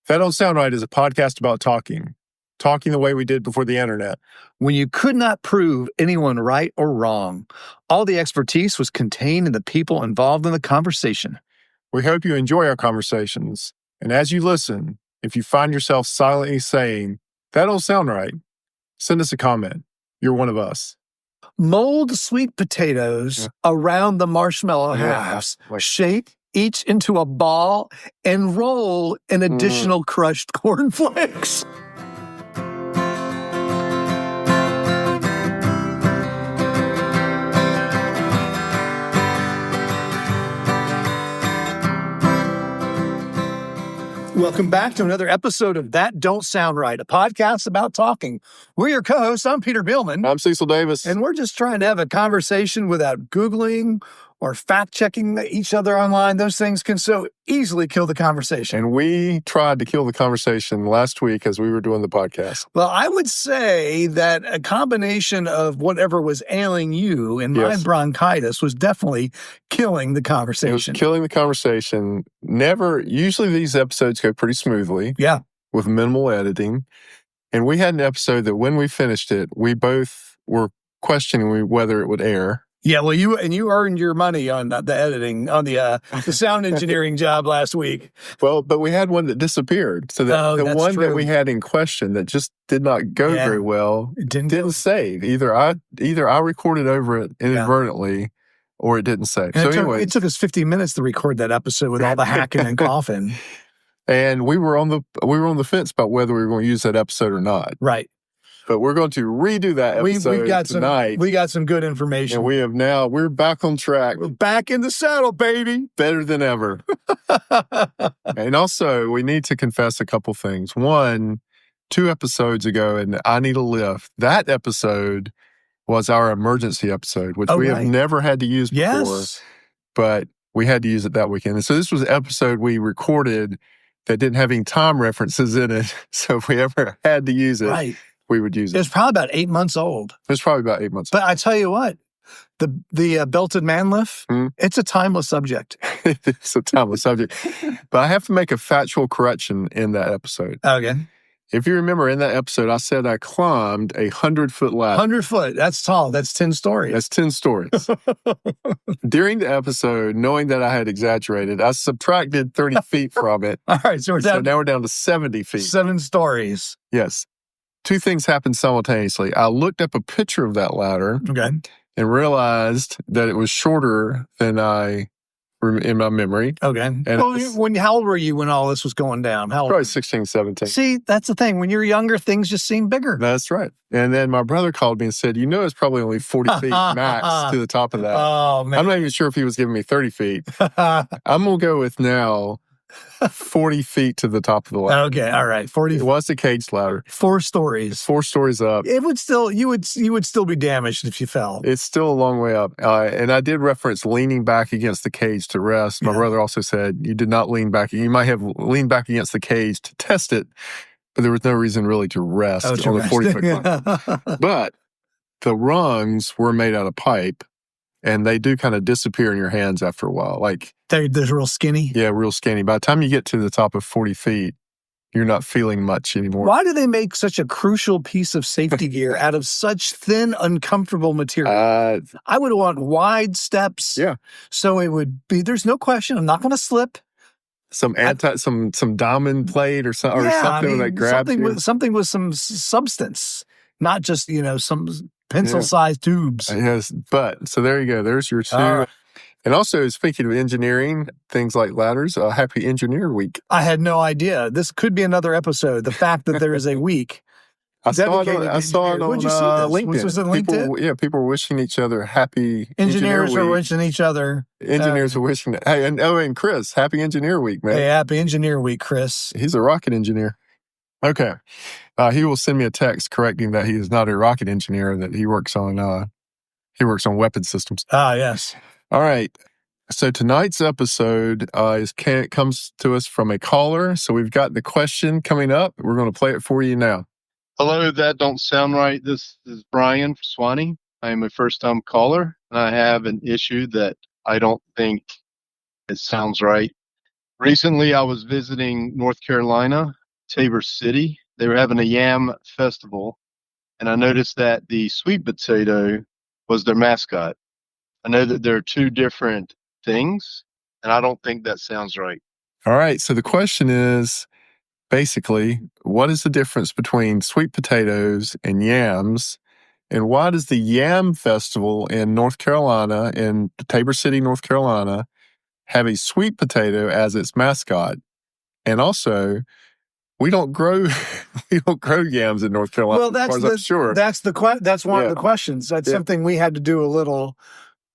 That Don't Sound Right is a podcast about talking the way we did before the internet. When you could not prove anyone right or wrong, all the expertise was contained in the people involved in the conversation. We hope you enjoy our conversations. And as you listen, if you find yourself silently saying, that don't sound right, send us a comment. You're one of us. Mold sweet potatoes around the marshmallow halves. Shape each into a ball and roll in additional crushed cornflakes. Welcome back to another episode of That Don't Sound Right, a podcast about talking. We're your co-hosts. I'm Peter Billman. I'm Cecil Davis. And we're just trying to have a conversation without Googling or fact-checking each other online. Those things can so easily kill the conversation. And we tried to kill the conversation last week as we were doing the podcast. Well, I would say that a combination of whatever was ailing you and my bronchitis was definitely killing the conversation. It was killing the conversation. Usually these episodes go pretty smoothly. Yeah. With minimal editing. And we had an episode that when we finished it, we both were questioning whether it would air. Yeah, well, you earned your money on the editing, on the sound engineering job last week. Well, but we had one that disappeared. So the one true. that we had in question that just did not go very well didn't save. Either I recorded over it inadvertently or it didn't save. And so it took us 15 minutes to record that episode with all the hacking and coughing. And we were on the fence about whether we were going to use that episode or not. Right. But we're going to redo that episode tonight. We got some good information. And we're back on track. We're back in the saddle, baby. Better than ever. And also, we need to confess a couple things. One, 2 episodes ago, and I Need a Lift, that episode was our emergency episode, which we have never had to use before. But we had to use it that weekend. And so this was an episode we recorded that didn't have any time references in it. So if we ever had to use it, we would use it. It was probably about 8 months old. It was probably about 8 months old. But I tell you what, the belted man lift, it's a timeless subject. It's a timeless subject. But I have to make a factual correction in that episode. Okay. If you remember in that episode, I said I climbed a 100-foot ladder. 100 foot. That's tall. That's 10 stories. That's 10 stories. During the episode, knowing that I had exaggerated, I subtracted 30 feet from it. All right. So now we're down to 70 feet. 7 stories. Yes. 2 things happened simultaneously. I looked up a picture of that ladder and realized that it was shorter than in my memory. Okay. And how old were you when all this was going down? Probably 16, 17. See, that's the thing. When you're younger, things just seem bigger. That's right. And then my brother called me and said, it's probably only 40 feet max to the top of that. Oh, man. I'm not even sure if he was giving me 30 feet. I'm going to go with now 40 feet to the top of the ladder. Okay, all right. 40. It was the cage ladder. 4 stories. 4 stories up. It would still, you would still be damaged if you fell. It's still a long way up. And I did reference leaning back against the cage to rest. My brother also said you did not lean back. You might have leaned back against the cage to test it, but there was no reason really to rest on the 40-foot climb. But the rungs were made out of pipe. And they do kind of disappear in your hands after a while. Like they're real skinny? Yeah, real skinny. By the time you get to the top of 40 feet, you're not feeling much anymore. Why do they make such a crucial piece of safety gear out of such thin, uncomfortable material? I would want wide steps. Yeah. So it would be, there's no question, I'm not going to slip. Some diamond plate or something that grabs you. Something with some substance, not just, some pencil-sized tubes. Yes, but so there you go. There's your 2. Right. And also, speaking of engineering, things like ladders, Happy Engineer Week. I had no idea. This could be another episode. The fact that there is a week. I saw it on LinkedIn. Was it LinkedIn? People were wishing each other happy Engineers Engineer are Week. Wishing each other. Engineers are wishing. Hey, and Chris, Happy Engineer Week, man. Hey, Happy Engineer Week, Chris. He's a rocket engineer. Okay. He will send me a text correcting that he is not a rocket engineer, that he works on weapon systems. Ah, yes. All right. So tonight's episode comes to us from a caller. So we've got the question coming up. We're going to play it for you now. Hello, That Don't Sound Right. This is Brian from Swanee. I am a first-time caller, and I have an issue that I don't think it sounds right. Recently, I was visiting North Carolina, Tabor City. They were having a Yam Festival, and I noticed that the sweet potato was their mascot. I know that there are two different things, and I don't think that sounds right. All right. So the question is basically, what is the difference between sweet potatoes and yams? And why does the Yam Festival in North Carolina, in Tabor City, North Carolina, have a sweet potato as its mascot? And also, we don't grow yams in North Carolina. Well, that's one of the questions. That's something we had to do a little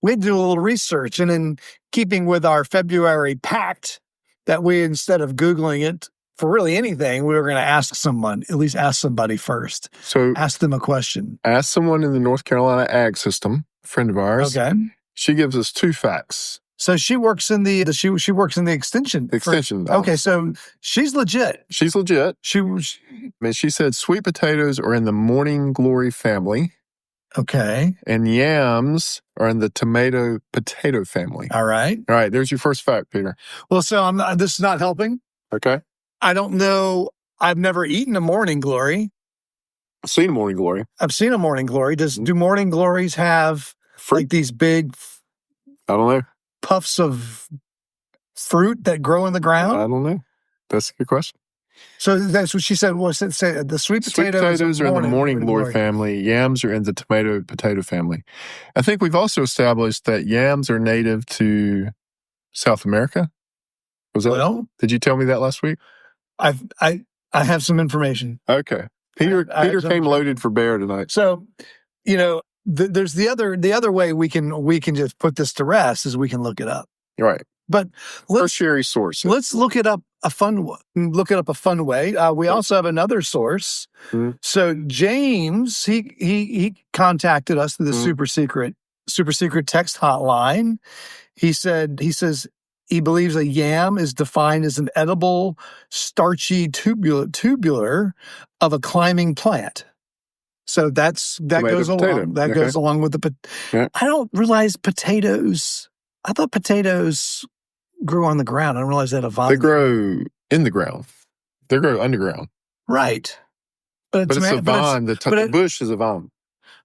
research, and in keeping with our February pact that we, instead of Googling it for really anything, we were going to ask somebody first. So ask them a question. Ask someone in the North Carolina ag system, a friend of ours. Okay. She gives us two facts. So she works in the extension. Extension. Okay, so she's legit. She's legit. She said sweet potatoes are in the morning glory family. Okay. And yams are in the tomato potato family. All right. All right. There's your first fact, Peter. Well, so this is not helping. Okay. I don't know. I've never eaten a morning glory. I've seen a morning glory. Do morning glories have fruit? Like these big? I don't know. Puffs of fruit that grow in the ground? I don't know. That's a good question. So that's what she said. The sweet potatoes are in the morning glory family. Yams are in the tomato potato family. I think we've also established that yams are native to South America. Did you tell me that last week? I have some information. Okay. Peter came loaded for bear tonight. So, there's the other way we can just put this to rest is we can look it up. Right. But tertiary source. Let's look it up a fun way. We also have another source. Mm-hmm. So James, he contacted us through the super secret text hotline. He says he believes a yam is defined as an edible, starchy tubular of a climbing plant. So that goes along with the. Yeah. I don't realize potatoes. I thought potatoes grew on the ground. I didn't realize that a vine. They grow in the ground. They grow underground. Right. But it's a vine. The bush is a vine.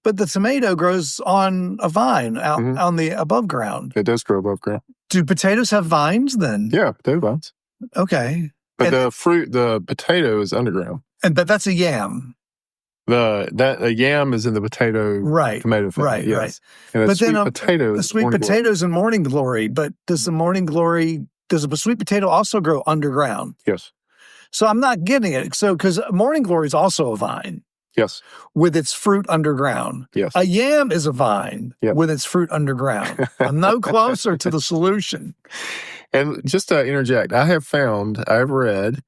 But the tomato grows on a vine out on the above ground. It does grow above ground. Do potatoes have vines then? Yeah, potato vines. Okay. But the potato is underground. But that's a yam. A yam is in the tomato family. Right, yes. right. And the sweet potatoes in morning glory. But does a sweet potato also grow underground? Yes. So I'm not getting it. So because morning glory is also a vine. Yes. With its fruit underground. Yes. A yam is a vine with its fruit underground. I'm no closer to the solution. And just to interject, I have read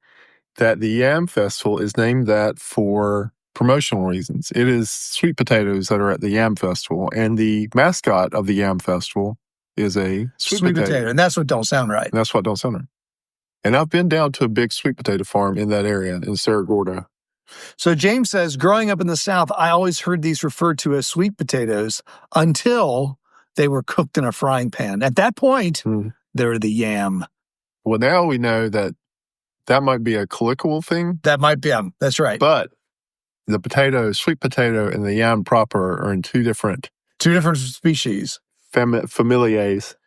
that the Yam Festival is named that for promotional reasons. It is sweet potatoes that are at the Yam Festival, and the mascot of the Yam Festival is a sweet potato. And that's what don't sound right. And I've been down to a big sweet potato farm in that area in Cerro Gordo. So James says, growing up in the South, I always heard these referred to as sweet potatoes until they were cooked in a frying pan. At that point, they're the yam. Well, now we know that might be a colloquial thing. That might be, that's right. But the sweet potato, and the yam proper are in two different species. Familiars.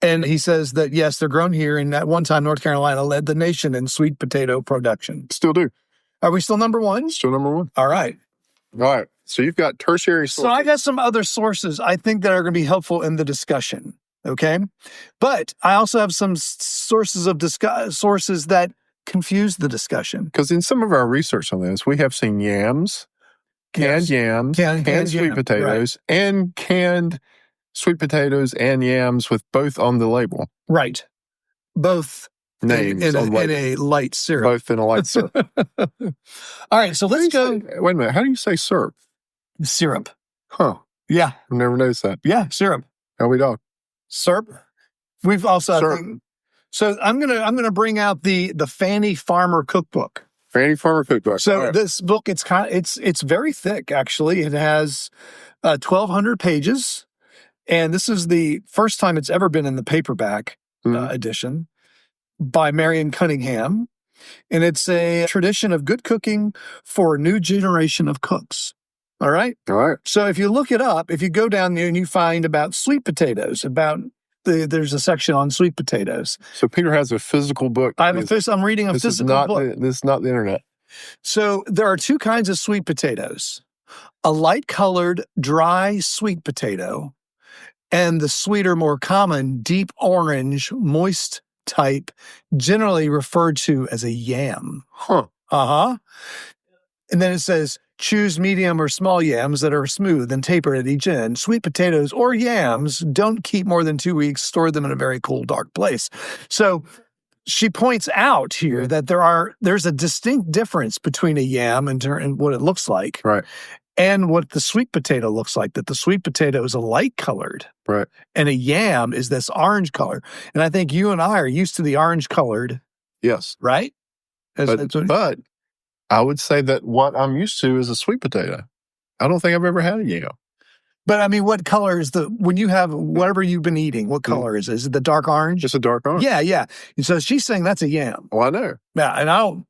And he says that, yes, they're grown here. And at one time, North Carolina led the nation in sweet potato production. Still do. Are we still number one? Still number one. All right. So you've got tertiary sources. So I got some other sources I think that are going to be helpful in the discussion. Okay. But I also have some sources that confuse the discussion. Because in some of our research on this, we have seen yams, canned sweet potatoes, and canned sweet potatoes and yams with both on the label. Right. Both names in a light syrup. Both in a light syrup. All right, so let's go. Wait a minute. How do you say syrup? Syrup. Huh. Yeah. I've never noticed that. Yeah, syrup. How we dog? Syrup. We've also. Syrup. So I'm gonna bring out the Fanny Farmer Cookbook. Fanny Farmer Cookbook. So this book, it's very thick. Actually, it has 1,200 pages, and this is the first time it's ever been in the paperback edition. by Marion Cunningham. And it's a tradition of good cooking for a new generation of cooks. All right? All right. So if you look it up, if you go down there and you find about sweet potatoes, there's a section on sweet potatoes. So Peter has a physical book. I'm reading a physical book. This is not the internet. So there are two kinds of sweet potatoes. A light-colored, dry sweet potato, and the sweeter, more common, deep orange, moist type, generally referred to as a yam. Huh. Uh-huh. And then it says, choose medium or small yams that are smooth and tapered at each end. Sweet potatoes or yams don't keep more than 2 weeks. Store them in a very cool, dark place. So she points out here that there's a distinct difference between a yam and what it looks like. Right. And what the sweet potato looks like, that the sweet potato is a light colored. Right. And a yam is this orange color. And I think you and I are used to the orange colored. Yes. Right? But I would say that what I'm used to is a sweet potato. I don't think I've ever had a yam. But I mean, what color is when you have whatever you've been eating, what color is it? Is it the dark orange? It's a dark orange. Yeah. And so she's saying that's a yam. Oh, I know. Yeah. And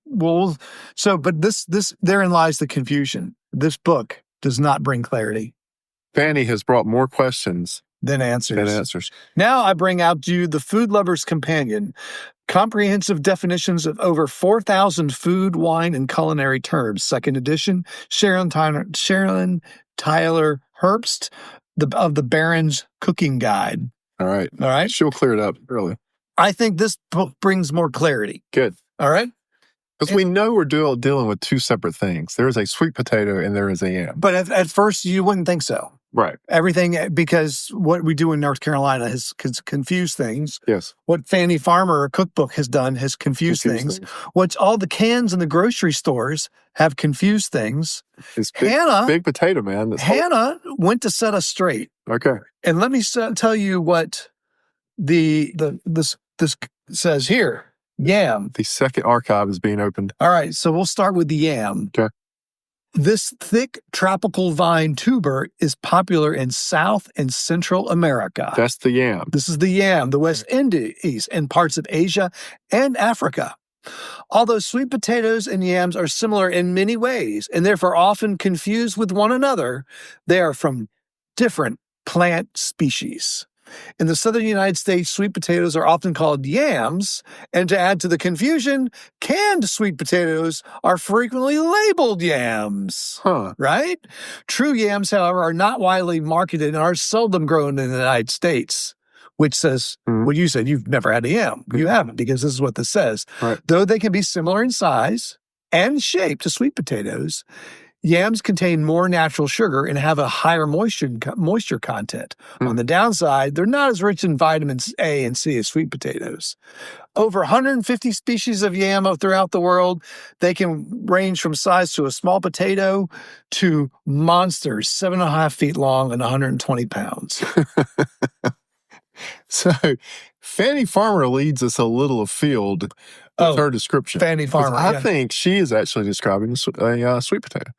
but this, therein lies the confusion. This book does not bring clarity. Fanny has brought more questions than answers. Now I bring out to you the Food Lover's Companion, comprehensive definitions of over 4,000 food, wine, and culinary terms. Second edition, Sharon Tyler Herbst, of the Baron's Cooking Guide. All right. She'll clear it up early. I think this book brings more clarity. Good. All right. Because we know we're dealing with two separate things. There is a sweet potato and there is a yam. But at first, you wouldn't think so. Right. Everything, because what we do in North Carolina has confused things. Yes. What Fanny Farmer Cookbook has done has confused things. What all the cans in the grocery stores have confused things. It's big potato, man. Hannah went to set us straight. Okay. And let me tell you what this says here. Yam. The second archive is being opened. All right, so we'll start with the yam. Okay. This thick tropical vine tuber is popular in South and Central America. That's the yam. This is the yam, the West Indies, and parts of Asia and Africa. Although sweet potatoes and yams are similar in many ways, and therefore often confused with one another, they are from different plant species. In the southern United States, sweet potatoes are often called yams, and to add to the confusion, canned sweet potatoes are frequently labeled yams. Right? True yams, however, are not widely marketed and are seldom grown in the United States, which says what you said. You've never had a yam. You haven't, because this is what this says. Right. Though they can be similar in size and shape to sweet potatoes, yams contain more natural sugar and have a higher moisture content. On the downside, they're not as rich in vitamins A and C as sweet potatoes. Over 150 species of yam throughout the world. They can range from size to a small potato to monsters, 7.5 feet long and 120 pounds. So Fanny Farmer leads us a little afield with her description. Fanny Farmer. I think she is actually describing a sweet potato.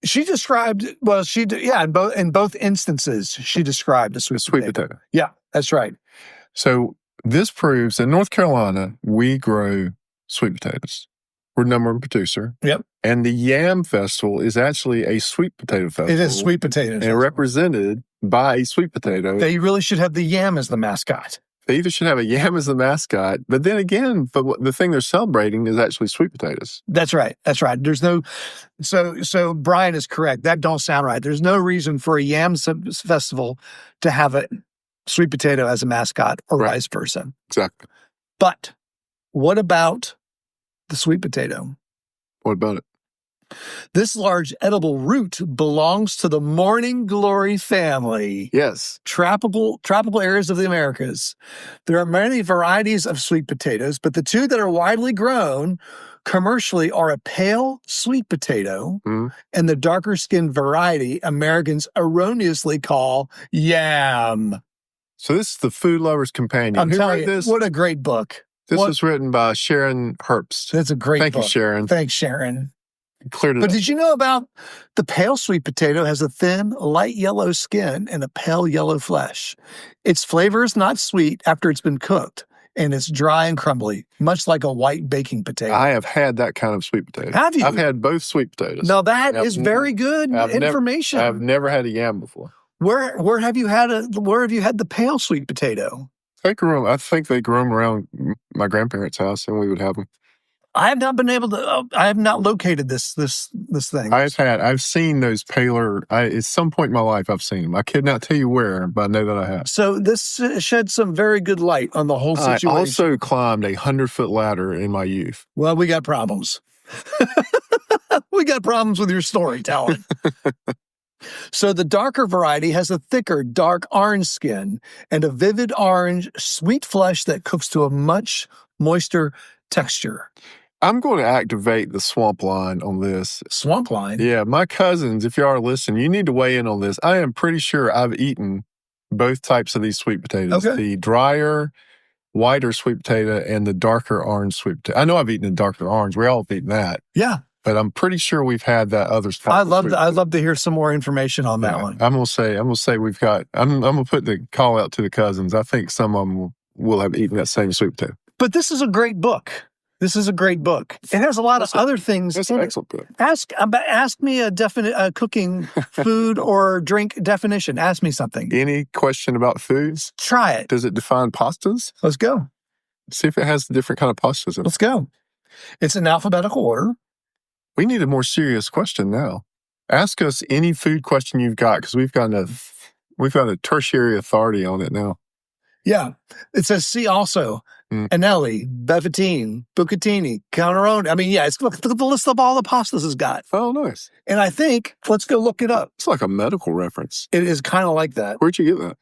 She described, in both instances, she described a sweet potato. Yeah, that's right. So this proves in North Carolina, we grow sweet potatoes. We're number one producer. Yep. And the Yam Festival is actually a sweet potato festival. It is sweet potato. And represented by a sweet potato. They really should have the yam as the mascot. They either should have a yam as the mascot, but then again, the thing they're celebrating is actually sweet potatoes. That's right. There's no, so Brian is correct. That don't sound right. There's no reason for a yam festival to have a sweet potato as a mascot or vice versa. Exactly. But what about the sweet potato? What about it? This large edible root belongs to the morning glory family. Yes. Tropical areas of the Americas. There are many varieties of sweet potatoes, but the two that are widely grown commercially are a pale sweet potato and the darker skinned variety Americans erroneously call yam. So this is the Food Lover's Companion. I'm telling you, what a great book. This was written by Sharon Herbst. That's a great book. Thank you, Sharon. Thanks, Sharon. Cleared it But up. did you know about the pale sweet potato has a thin, light yellow skin and a pale yellow flesh. Its flavor is not sweet after it's been cooked. and it's dry and crumbly, much like a white baking potato. I have had that kind of sweet potato. Have you? I've had both sweet potatoes. No, that is very good information. I've never had a yam before. Where have you had the pale sweet potato? I think they grew them around my grandparents' house, and we would have them. I have not been able to. I have not located this thing. I've seen those paler. At some point in my life, I've seen them. I could not tell you where, but I know that I have. So this shed some very good light on the whole situation. I also climbed a 100-foot ladder in my youth. Well, we got problems. We got problems with your storytelling. So the darker variety has a thicker, dark orange skin and a vivid orange, sweet flesh that cooks to a much moister texture. I'm going to activate the swamp line on this. Swamp line? Yeah, my cousins, if you are listening, you need to weigh in on this. I am pretty sure I've eaten both types of these sweet potatoes. Okay. The drier, whiter sweet potato and the darker orange sweet potato. I know I've eaten the darker orange. We all have eaten that. Yeah. But I'm pretty sure we've had that other type. I'd love to hear some more information on that one. I'm gonna say we've got. I'm gonna put the call out to the cousins. I think some of them will have eaten that same sweet potato. But this is a great book. It has a lot of other things. It's an excellent book. Ask me a cooking food or drink definition. Ask me something. Any question about foods? Try it. Does it define pastas? Let's go. See if it has the different kind of pastas in it. Let's go. It's in alphabetical order. We need a more serious question now. Ask us any food question you've got, because we've got a tertiary authority on it now. Yeah. It says see also. Anelli, Bevatine, Bucatini, Calderone. I mean, yeah, look at the list of all the pastas it's got. Oh, nice. And I think, let's go look it up. It's like a medical reference. It is kind of like that. Where'd you get that?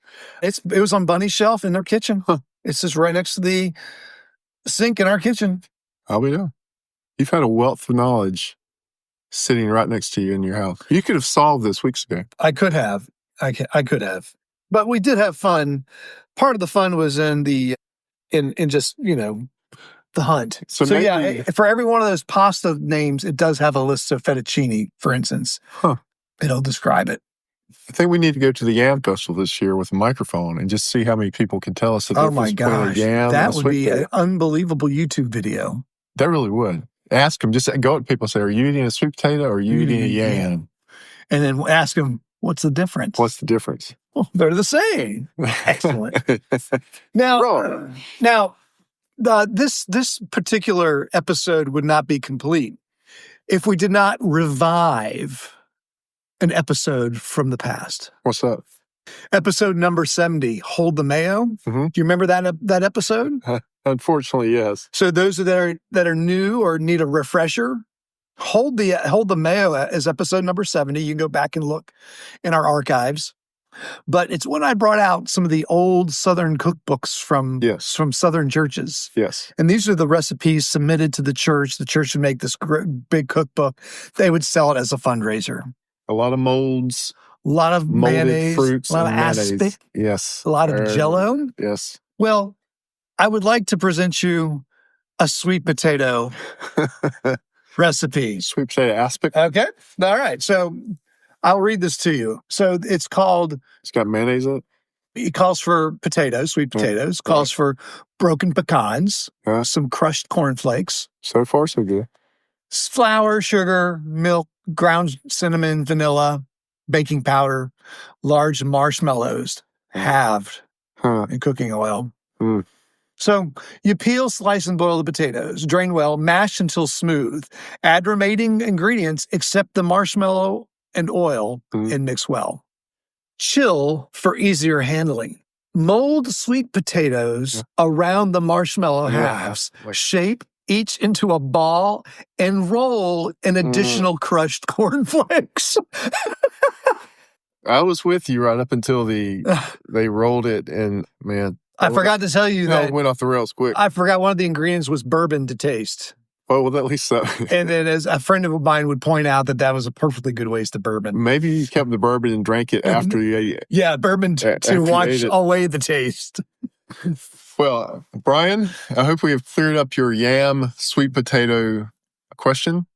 It was on Bunny's shelf in their kitchen. Huh. It's just right next to the sink in our kitchen. I'll be there. You've had a wealth of knowledge sitting right next to you in your house. You could have solved this weeks ago. I could have. I could have. But we did have fun. Part of the fun was in just, the hunt. So maybe, yeah, for every one of those pasta names, it does have a list of fettuccine, for instance. Huh. It'll describe it. I think we need to go to the Yam Festival this year with a microphone and just see how many people can tell us the difference between a yam and a that would be potato. an unbelievable YouTube video. That really would. Ask them, just go at people and say, are you eating a sweet potato or are you eating a yam? And then ask them, what's the difference? What's the difference? Well, they're the same. Excellent. Now, this particular episode would not be complete if we did not revive an episode from the past. What's that? Episode number 70, Hold the Mayo. Mm-hmm. Do you remember that episode? Unfortunately, yes. So those that are new or need a refresher, Hold the Mayo is episode number 70. You can go back and look in our archives. But it's when I brought out some of the old Southern cookbooks from Southern churches. Yes. And these are the recipes submitted to the church. The church would make this big cookbook. They would sell it as a fundraiser. A lot of molds. A lot of mayonnaise. Fruits. A lot of mayonnaise. aspic. Yes. A lot of Jell-O. Yes. Well, I would like to present you a sweet potato recipe. Sweet potato aspic. Okay. All right. So I'll read this to you. So it's called... It's got mayonnaise in it? It calls for potatoes, sweet potatoes. Calls for broken pecans, some crushed cornflakes. So far, so good. Flour, sugar, milk, ground cinnamon, vanilla, baking powder, large marshmallows, halved in cooking oil. Mm. So you peel, slice, and boil the potatoes. Drain well, mash until smooth. Add remaining ingredients except the marshmallow and oil and mix well. Chill for easier handling. Mold sweet potatoes around the marshmallow halves. Shape each into a ball and roll in additional crushed cornflakes. I was with you right up until they rolled it, and man, I forgot to tell you that it went off the rails quick. I forgot one of the ingredients was bourbon to taste. Oh, well, at least so. And then as a friend of mine would point out that was a perfectly good waste of bourbon. Maybe you kept the bourbon and drank it after you ate it. Yeah, bourbon to wash away the taste. Well, Brian, I hope we have cleared up your yam sweet potato question,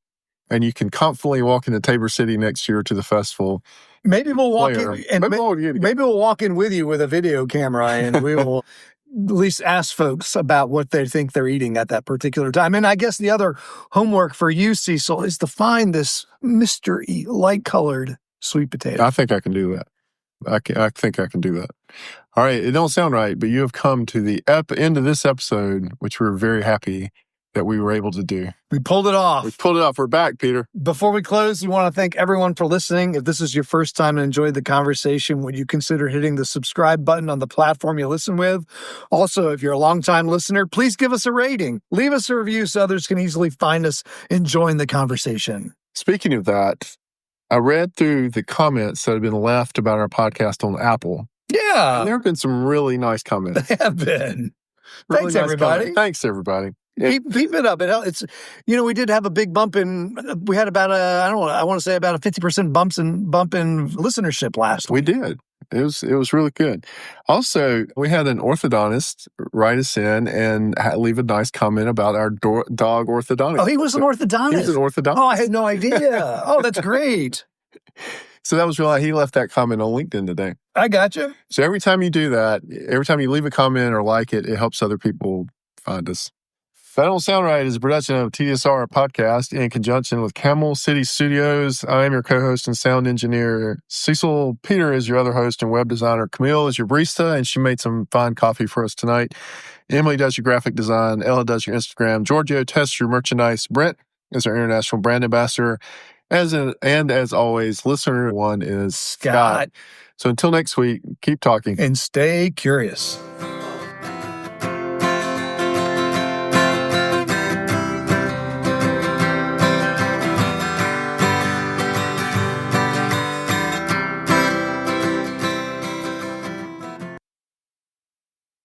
and you can confidently walk into Tabor City next year to the festival. Maybe we'll walk in, and maybe we'll walk in with you with a video camera, and we will at least ask folks about what they think they're eating at that particular time. And I guess the other homework for you, Cecil, is to find this mystery light-colored sweet potato. I think I can do that. I think I can do that. All right. It don't sound right, but you have come to the end of this episode, which we're very happy that we were able to do. We pulled it off. We pulled it off. We're back, Peter. Before we close, we want to thank everyone for listening. If this is your first time and enjoyed the conversation, would you consider hitting the subscribe button on the platform you listen with? Also, if you're a longtime listener, please give us a rating. Leave us a review so others can easily find us and join the conversation. Speaking of that, I read through the comments that have been left about our podcast on Apple. Yeah. And there have been some really nice comments. They have been. Really Thanks, nice everybody. comments. Thanks, everybody. Keep it up. It's, we did have a big bump we had about I want to say about a 50% bump in listenership last week. We did. It was really good. Also, we had an orthodontist write us in and leave a nice comment about our dog orthodontist. Oh, he was an orthodontist? He's an orthodontist. Oh, I had no idea. Oh, that's great. So that was really, he left that comment on LinkedIn today. I gotcha. So every time you do that, every time you leave a comment or like it, it helps other people find us. That Don't Sound Right is a production of TSR podcast in conjunction with Camel City Studios. I am your co-host and sound engineer, Cecil. Peter is your other host and web designer. Camille is your barista, and she made some fine coffee for us tonight. Emily does your graphic design. Ella does your Instagram. Giorgio tests your merchandise. Brent is our international brand ambassador. As always, listener one is Scott. So until next week, keep talking. And stay curious.